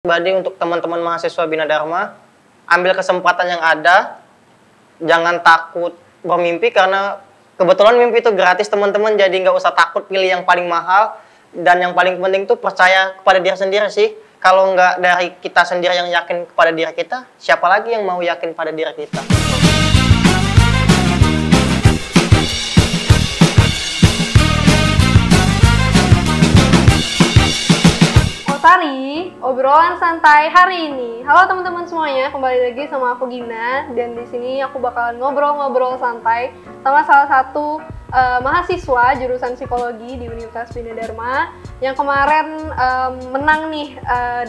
Pribadi untuk teman-teman mahasiswa Bina Dharma, ambil kesempatan yang ada, jangan takut bermimpi karena kebetulan mimpi itu gratis teman-teman, jadi nggak usah takut pilih yang paling mahal, dan yang paling penting tuh percaya kepada diri sendiri sih. Kalau nggak dari kita sendiri yang yakin kepada diri kita, siapa lagi yang mau yakin pada diri kita? Sari, obrolan santai hari ini. Halo teman-teman semuanya, kembali lagi sama aku Gina, dan di sini aku bakalan ngobrol-ngobrol santai sama salah satu mahasiswa jurusan psikologi di Universitas Bina Dharma yang kemarin menang nih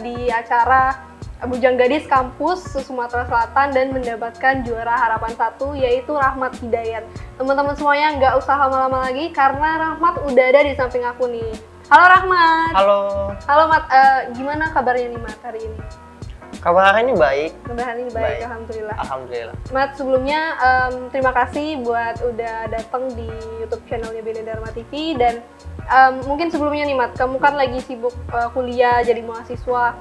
di acara Bujang Gadis Kampus Sumatera Selatan dan mendapatkan juara harapan 1, yaitu Rahmat Hidayat. Teman-teman semuanya nggak usah lama-lama lagi karena Rahmat udah ada di samping aku nih. Halo Rahmat. Halo. Halo Mat, gimana kabarnya nih Mat hari ini? Kabar hari ini baik. Kabar hari ini baik. Alhamdulillah. Alhamdulillah. Mat, sebelumnya terima kasih buat udah datang di YouTube channelnya Bina Dharma TV, dan mungkin sebelumnya nih Mat, kamu kan lagi sibuk kuliah jadi mahasiswa,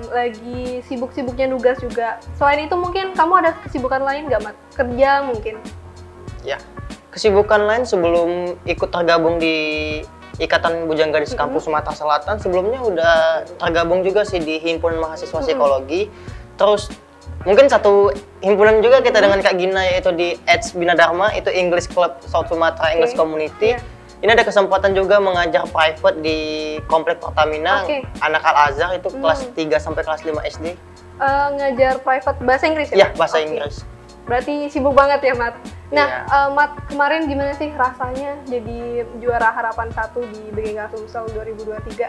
lagi sibuk-sibuknya nugas juga. Selain itu mungkin kamu ada kesibukan lain nggak Mat? Kerja mungkin? Ya, kesibukan lain sebelum ikut tergabung di Ikatan Bujang Gadis Kampus Sumatera Selatan, sebelumnya udah tergabung juga sih di Himpunan Mahasiswa Psikologi. Terus mungkin satu himpunan juga kita dengan Kak Gina, yaitu di EDS Bina Dharma, itu English Club South Sumatra English Community. Ini ada kesempatan juga mengajar private di Komplek Pertamina, anak Al-Azhar, itu kelas 3 sampai kelas 5 SD. Ngajar private bahasa Inggris ya? Iya, bahasa Inggris. Berarti sibuk banget ya Mat. Nah, Mat, kemarin gimana sih rasanya jadi juara harapan 1 di BGK Sumsel 2023?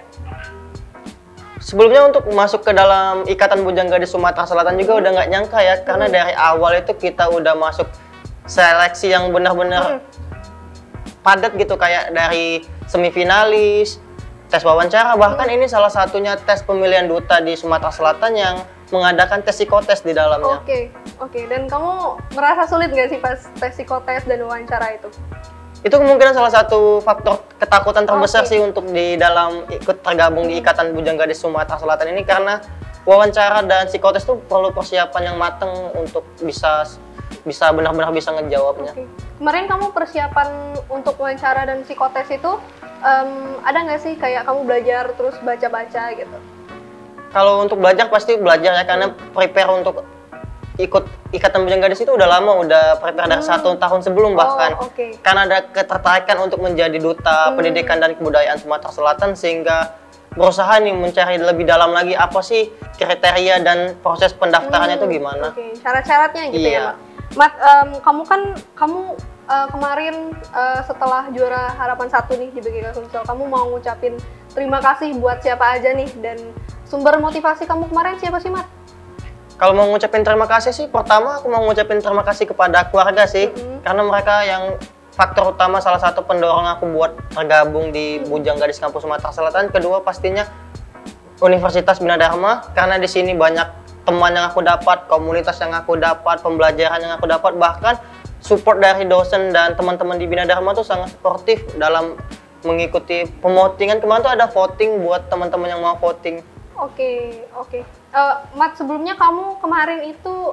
Sebelumnya untuk masuk ke dalam Ikatan Bujang Gadis Sumatera Selatan juga udah nggak nyangka ya, karena dari awal itu kita udah masuk seleksi yang benar-benar padat gitu, kayak dari semifinalis, tes wawancara, bahkan ini salah satunya tes pemilihan duta di Sumatera Selatan yang mengadakan tes psikotes di dalamnya. Oke. Dan kamu merasa sulit nggak sih pas tes psikotes dan wawancara itu? Itu kemungkinan salah satu faktor ketakutan terbesar sih untuk di dalam ikut tergabung di Ikatan Bujang Gadis Sumatera Selatan ini, karena wawancara dan psikotes tuh perlu persiapan yang matang untuk bisa benar-benar bisa ngejawabnya. Kemarin kamu persiapan untuk wawancara dan psikotes itu ada nggak sih kayak kamu belajar terus baca-baca gitu? Kalau untuk belajar pasti belajar ya, karena prepare untuk ikut Ikatan Bujang Gadis itu udah lama, udah prepare dari 1 tahun sebelum bahkan. Karena ada ketertarikan untuk menjadi duta pendidikan dan kebudayaan Sumatera Selatan, sehingga berusaha nih mencari lebih dalam lagi apa sih kriteria dan proses pendaftarannya itu gimana. Syarat-syaratnya gitu ya Mat. Kamu kemarin setelah juara harapan 1 nih di BGK Sumsel, kamu mau ngucapin terima kasih buat siapa aja nih, dan sumber motivasi kamu kemarin siapa sih Mat? Kalau mau ngucapin terima kasih sih, pertama aku mau ngucapin terima kasih kepada keluarga sih, karena mereka yang faktor utama, salah satu pendorong aku buat tergabung di Bujang Gadis Kampus Sumatera Selatan. Kedua pastinya Universitas Bina Dharma, karena di sini banyak teman yang aku dapat, komunitas yang aku dapat, pembelajaran yang aku dapat, bahkan support dari dosen dan teman-teman di Bina Dharma tuh sangat sportif dalam mengikuti pemotingan. Kemarin tuh ada voting buat teman-teman yang mau voting. Oke. Mat, sebelumnya kamu kemarin itu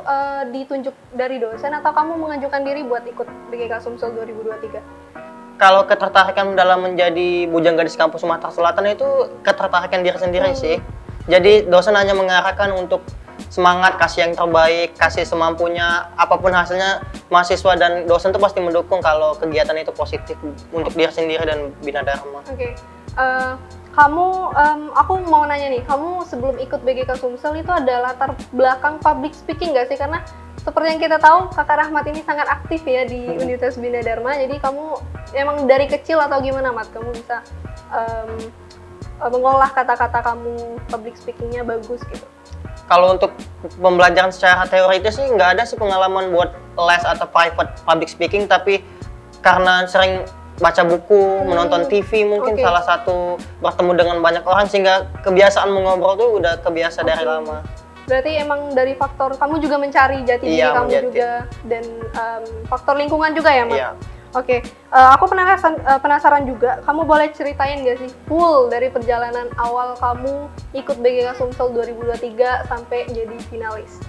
ditunjuk dari dosen atau kamu mengajukan diri buat ikut BGK Sumsel 2023? Kalau ketertarikan dalam menjadi Bujang Gadis Kampus Sumatera Selatan itu ketertarikan diri sendiri sih. Jadi dosen hanya mengarahkan untuk semangat, kasih yang terbaik, kasih semampunya, apapun hasilnya mahasiswa dan dosen tuh pasti mendukung kalau kegiatan itu positif untuk diri sendiri dan Bina Dharma. Aku mau nanya nih, kamu sebelum ikut BGK Sumsel itu ada latar belakang public speaking nggak sih? Karena seperti yang kita tahu, Kakak Rahmat ini sangat aktif ya di Universitas Bina Dharma. Jadi kamu emang dari kecil atau gimana Mat? Kamu bisa mengolah kata-kata kamu, public speakingnya bagus gitu? Kalau untuk pembelajaran secara teoritis sih nggak ada sih pengalaman buat les atau private public speaking, tapi karena sering baca buku, menonton TV mungkin salah satu, bertemu dengan banyak orang, sehingga kebiasaan mengobrol tuh udah kebiasa dari lama. Berarti emang dari faktor kamu juga mencari jati diri kamu juga, dan faktor lingkungan juga ya Mat? Oke, aku penasaran juga, kamu boleh ceritain gak sih full dari perjalanan awal kamu ikut BGK Sumsel 2023 sampai jadi finalis?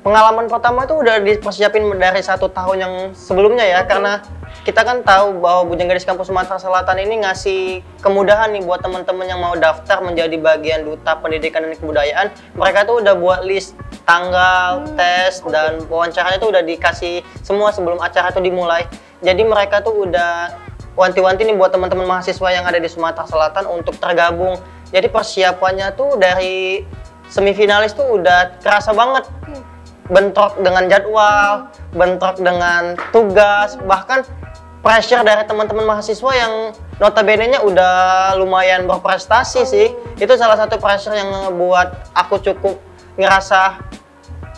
Pengalaman pertama tuh udah dipersiapin dari 1 tahun yang sebelumnya ya, karena kita kan tahu bahwa Bujang Gadis Kampus Sumatera Selatan ini ngasih kemudahan nih buat teman-teman yang mau daftar menjadi bagian duta pendidikan dan kebudayaan. Mereka tuh udah buat list tanggal, tes, dan wawancaranya tuh udah dikasih semua sebelum acara tuh dimulai. Jadi mereka tuh udah wanti-wanti nih buat teman-teman mahasiswa yang ada di Sumatera Selatan untuk tergabung. Jadi persiapannya tuh dari semifinalis tuh udah kerasa banget. Bentrok dengan jadwal, bentrok dengan tugas, bahkan pressure dari teman-teman mahasiswa yang notabene-nya udah lumayan berprestasi sih. Itu salah satu pressure yang ngebuat aku cukup ngerasa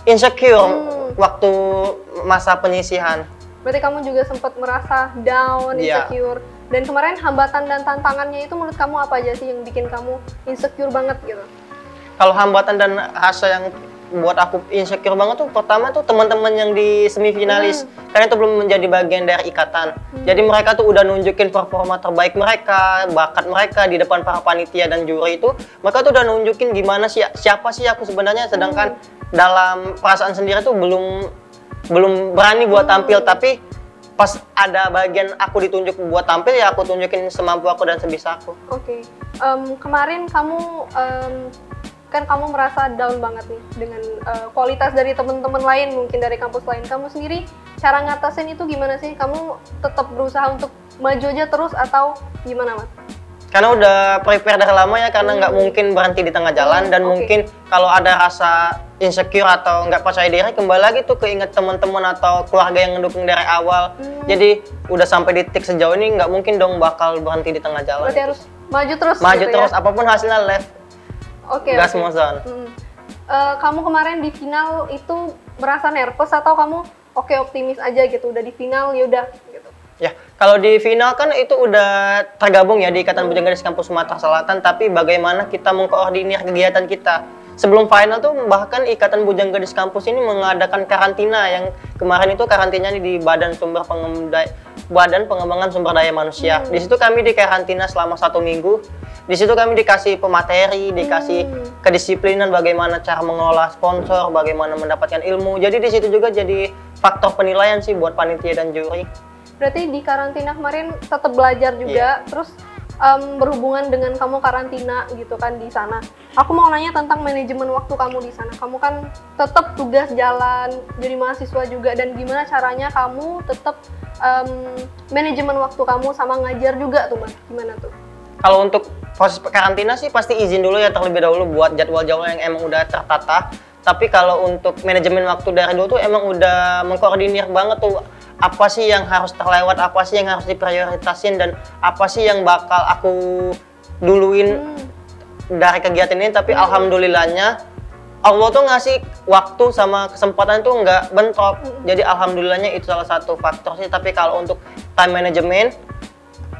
insecure waktu masa penyisihan. Berarti kamu juga sempat merasa down, insecure. Dan kemarin hambatan dan tantangannya itu menurut kamu apa aja sih yang bikin kamu insecure banget gitu? Kalau hambatan dan rasa yang buat aku insecure banget tuh pertama tuh teman-teman yang di semifinalis, karena itu belum menjadi bagian dari ikatan. Jadi mereka tuh udah nunjukin performa terbaik mereka, bakat mereka di depan para panitia dan juri itu. Mereka tuh udah nunjukin gimana sih, siapa sih aku sebenarnya, sedangkan dalam perasaan sendiri tuh belum berani buat tampil. Tapi pas ada bagian aku ditunjuk buat tampil, ya aku tunjukin semampu aku dan sebisa aku. Oke. Kemarin kamu kan kamu merasa down banget nih dengan kualitas dari teman-teman lain, mungkin dari kampus lain. Kamu sendiri cara ngatasin itu gimana sih? Kamu tetap berusaha untuk maju aja terus atau gimana, Mas? Karena udah prepare dari lama ya, karena nggak mungkin berhenti di tengah jalan, dan mungkin kalau ada rasa insecure atau nggak percaya diri, kembali lagi tuh keinget teman-teman atau keluarga yang ngedukung dari awal. Jadi udah sampai di titik sejauh ini, nggak mungkin dong bakal berhenti di tengah jalan. Berarti harus maju terus. Maju gitu terus, ya? apapun hasilnya left. Gas Mozon. Kamu kemarin di final itu merasa nervous atau kamu optimis aja gitu, udah di final ya udah gitu? Ya, kalau di final kan itu udah tergabung ya di Ikatan Bujang Gadis Kampus Sumatera Selatan, tapi bagaimana kita mengkoordinir kegiatan kita. Sebelum final tuh bahkan Ikatan Bujang Gadis Kampus ini mengadakan karantina, yang kemarin itu karantinanya di Badan Pengembangan Sumber Daya Manusia. Di situ kami dikarantina selama 1 minggu. Di situ kami dikasih pemateri, dikasih kedisiplinan bagaimana cara mengelola sponsor, bagaimana mendapatkan ilmu. Jadi di situ juga jadi faktor penilaian sih buat panitia dan juri. Berarti di karantina kemarin tetap belajar juga, terus berhubungan dengan kamu karantina gitu kan di sana. Aku mau nanya tentang manajemen waktu kamu di sana. Kamu kan tetap tugas jalan, jadi mahasiswa juga, dan gimana caranya kamu tetap manajemen waktu kamu sama ngajar juga tuh, Mas? Gimana tuh? Kalau untuk proses karantina sih pasti izin dulu ya terlebih dahulu buat jadwal-jadwal yang emang udah tertata. Tapi kalau untuk manajemen waktu dari dulu tuh emang udah mengkoordinir banget tuh, apa sih yang harus terlewat, apa sih yang harus diprioritasin, dan apa sih yang bakal aku duluin dari kegiatan ini. Tapi alhamdulillahnya Allah tuh ngasih waktu sama kesempatan tuh nggak bentrok. Jadi alhamdulillahnya itu salah satu faktor sih. Tapi kalau untuk time management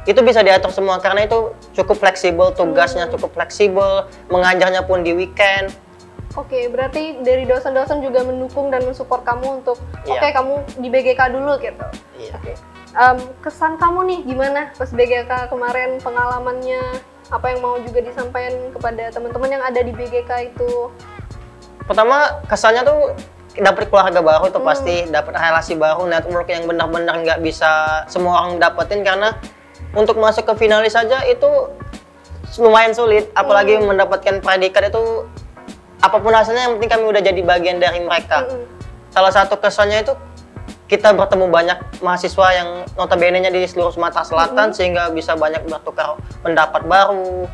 itu bisa diatur semua, karena itu cukup fleksibel, tugasnya cukup fleksibel, mengajarnya pun di weekend. Oke, berarti dari dosen-dosen juga mendukung dan mensupport kamu untuk kamu di BGK dulu gitu. Iya. Oke. Kesan kamu nih gimana pas BGK kemarin, pengalamannya, apa yang mau juga disampaikan kepada teman-teman yang ada di BGK itu? Pertama, kesannya tuh dapat keluarga baru tuh pasti, dapat relasi baru, network yang benar-benar nggak bisa semua orang dapetin, karena untuk masuk ke finalis saja itu lumayan sulit, apalagi mendapatkan predikat itu apapun hasilnya yang penting kami udah jadi bagian dari mereka. Salah satu kesannya itu kita bertemu banyak mahasiswa yang notabene-nya di seluruh Sumatera Selatan, sehingga bisa banyak bertukar pendapat baru,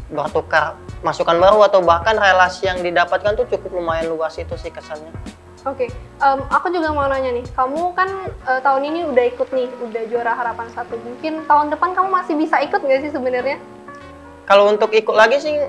bertukar masukan baru, atau bahkan relasi yang didapatkan tuh cukup lumayan luas. Itu sih kesannya. Oke, aku juga mau nanya nih, kamu kan tahun ini udah ikut nih, udah juara Harapan 1. Mungkin tahun depan kamu masih bisa ikut nggak sih sebenarnya? Kalau untuk ikut lagi sih,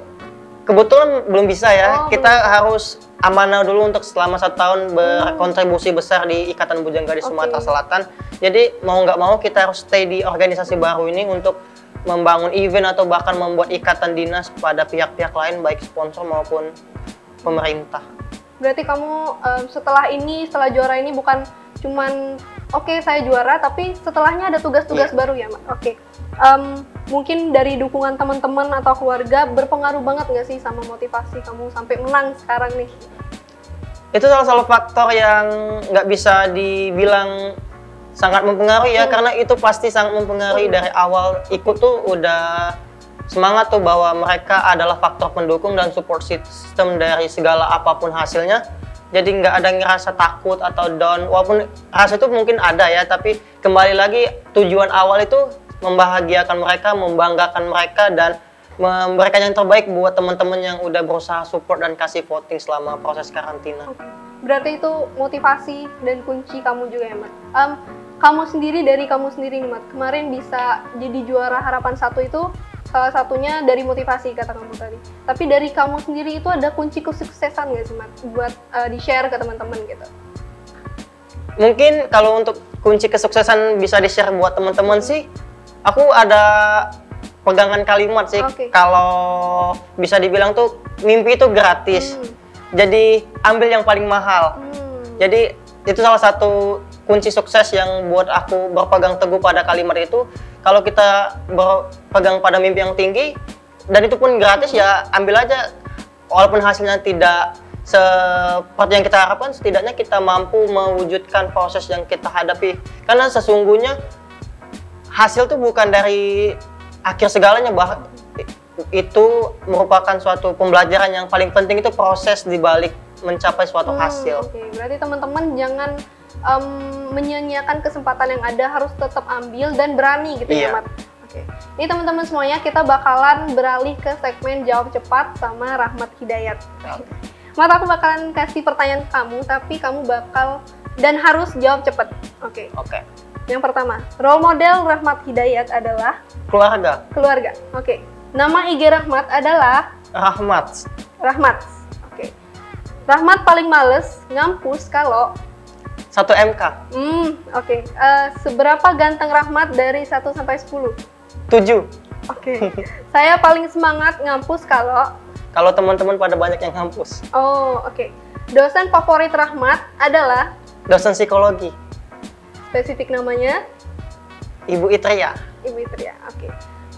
kebetulan belum bisa ya. Kita harus amanah dulu untuk selama 1 tahun berkontribusi besar di Ikatan Bujang Gadis Sumatera Selatan. Jadi mau nggak mau kita harus stay di organisasi baru ini untuk membangun event atau bahkan membuat ikatan dinas kepada pihak-pihak lain, baik sponsor maupun pemerintah. Berarti kamu setelah juara ini bukan cuman oke, saya juara, tapi setelahnya ada tugas-tugas baru ya, Mat? Oke. Mungkin dari dukungan teman-teman atau keluarga berpengaruh banget nggak sih sama motivasi kamu sampai menang sekarang nih? Itu salah satu faktor yang nggak bisa dibilang sangat mempengaruhi ya, karena itu pasti sangat mempengaruhi. Dari awal ikut tuh udah semangat tuh bahwa mereka adalah faktor pendukung dan support system dari segala apapun hasilnya. Jadi nggak ada ngerasa takut atau down, walaupun rasa itu mungkin ada ya, tapi kembali lagi tujuan awal itu membahagiakan mereka, membanggakan mereka, dan memberikan yang terbaik buat teman-teman yang udah berusaha support dan kasih voting selama proses karantina. Berarti itu motivasi dan kunci kamu juga ya, Mat? Kamu sendiri nih, Mat, kemarin bisa jadi juara harapan 1 itu salah satunya dari motivasi kata kamu tadi. Tapi dari kamu sendiri itu ada kunci kesuksesan nggak sih, Mat? Buat di-share ke teman-teman gitu. Mungkin kalau untuk kunci kesuksesan bisa di-share buat teman-teman sih, aku ada pegangan kalimat sih. Kalau bisa dibilang tuh mimpi itu gratis. Jadi ambil yang paling mahal. Jadi itu salah satu kunci sukses yang buat aku berpegang teguh pada kalimat itu. Kalau kita berpegang pada mimpi yang tinggi dan itu pun gratis, ya ambil aja. Walaupun hasilnya tidak seperti yang kita harapkan, setidaknya kita mampu mewujudkan proses yang kita hadapi. Karena sesungguhnya hasil tuh bukan dari akhir segalanya, itu merupakan suatu pembelajaran. Yang paling penting itu proses di balik mencapai suatu hasil. Berarti teman-teman jangan menyia-nyiakan kesempatan yang ada, harus tetap ambil dan berani gitu ya, Mat. Ini teman-teman semuanya, kita bakalan beralih ke segmen jawab cepat sama Rahmat Hidayat. Mat, aku bakalan kasih pertanyaan ke kamu, tapi kamu bakal dan harus jawab cepat. Oke. Yang pertama, role model Rahmat Hidayat adalah keluarga. Oke. Nama IG Rahmat adalah Rahmat. Oke. Rahmat paling males ngampus kalau 1 MK. Oke. Seberapa ganteng Rahmat dari 1 sampai 10? 7. Oke. Saya paling semangat ngampus kalau teman-teman pada banyak yang ngampus. Oke. Dosen favorit Rahmat adalah dosen psikologi. Spesifik namanya? Ibu Itria. Oke.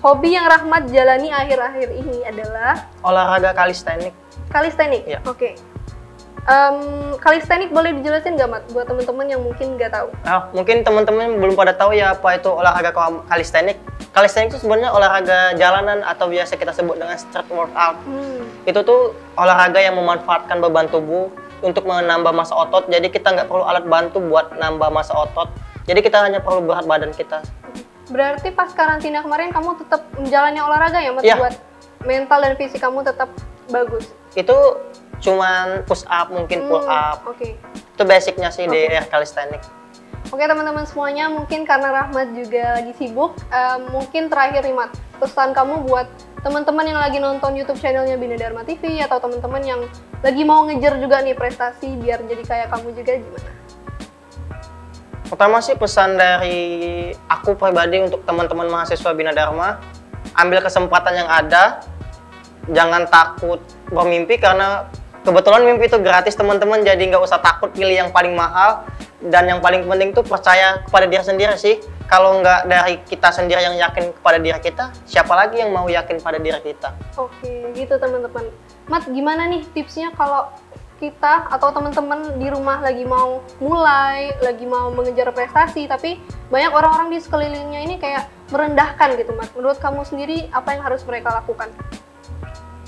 Hobi yang Rahmat jalani akhir-akhir ini adalah olahraga kalistenik. Ya. Oke. Kalistenik boleh dijelasin nggak, Mat, buat teman-teman yang mungkin nggak tahu? Mungkin teman-teman belum pada tahu ya apa itu olahraga kalistenik. Kalistenik itu sebenarnya olahraga jalanan atau biasa kita sebut dengan street workout. Itu tuh olahraga yang memanfaatkan beban tubuh untuk menambah massa otot. Jadi kita nggak perlu alat bantu buat nambah massa otot. Jadi kita hanya perlu berat badan kita. Berarti pas karantina kemarin kamu tetap menjalani olahraga ya, Mat, buat mental dan fisik kamu tetap bagus? Itu cuman push up, mungkin pull up. Itu basicnya sih di calisthenics. Oke teman-teman semuanya, mungkin karena Rahmat juga lagi sibuk, mungkin terakhir nih, Mat, pesan kamu buat teman-teman yang lagi nonton YouTube channelnya Bina Dharma TV atau teman-teman yang lagi mau ngejar juga nih prestasi biar jadi kayak kamu juga, gimana? Pertama sih pesan dari aku pribadi untuk teman-teman mahasiswa Bina Dharma, ambil kesempatan yang ada, jangan takut bermimpi karena kebetulan mimpi itu gratis teman-teman, jadi nggak usah takut pilih yang paling mahal. Dan yang paling penting tuh percaya kepada diri sendiri sih. Kalau nggak dari kita sendiri yang yakin kepada diri kita, siapa lagi yang mau yakin pada diri kita? Oke, gitu teman-teman. Mat, gimana nih tipsnya kalau kita atau teman-teman di rumah lagi mau mulai, lagi mau mengejar prestasi, tapi banyak orang-orang di sekelilingnya ini kayak merendahkan gitu, Mat. Menurut kamu sendiri, apa yang harus mereka lakukan?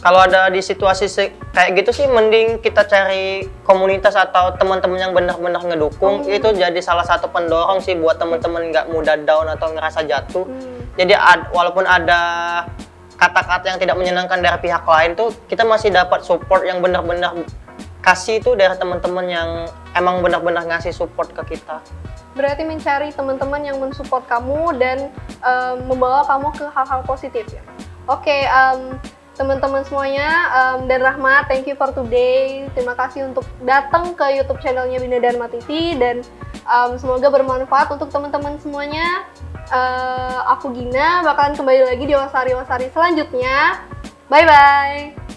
Kalau ada di situasi kayak gitu sih, mending kita cari komunitas atau teman-teman yang benar-benar ngedukung. Itu jadi salah satu pendorong sih buat teman-teman nggak mudah down atau ngerasa jatuh. Jadi walaupun ada kata-kata yang tidak menyenangkan dari pihak lain tuh, kita masih dapat support yang benar-benar kasih itu dari teman-teman yang emang benar-benar ngasih support ke kita. Berarti mencari teman-teman yang mensupport kamu dan membawa kamu ke hal-hal positif ya. Oke, teman-teman semuanya, dan Rahmat, thank you for today. Terima kasih untuk datang ke YouTube channelnya Bina Dharma TV dan semoga bermanfaat untuk teman-teman semuanya. Aku Gina bakalan kembali lagi di Wasari-Wasari selanjutnya. Bye-bye.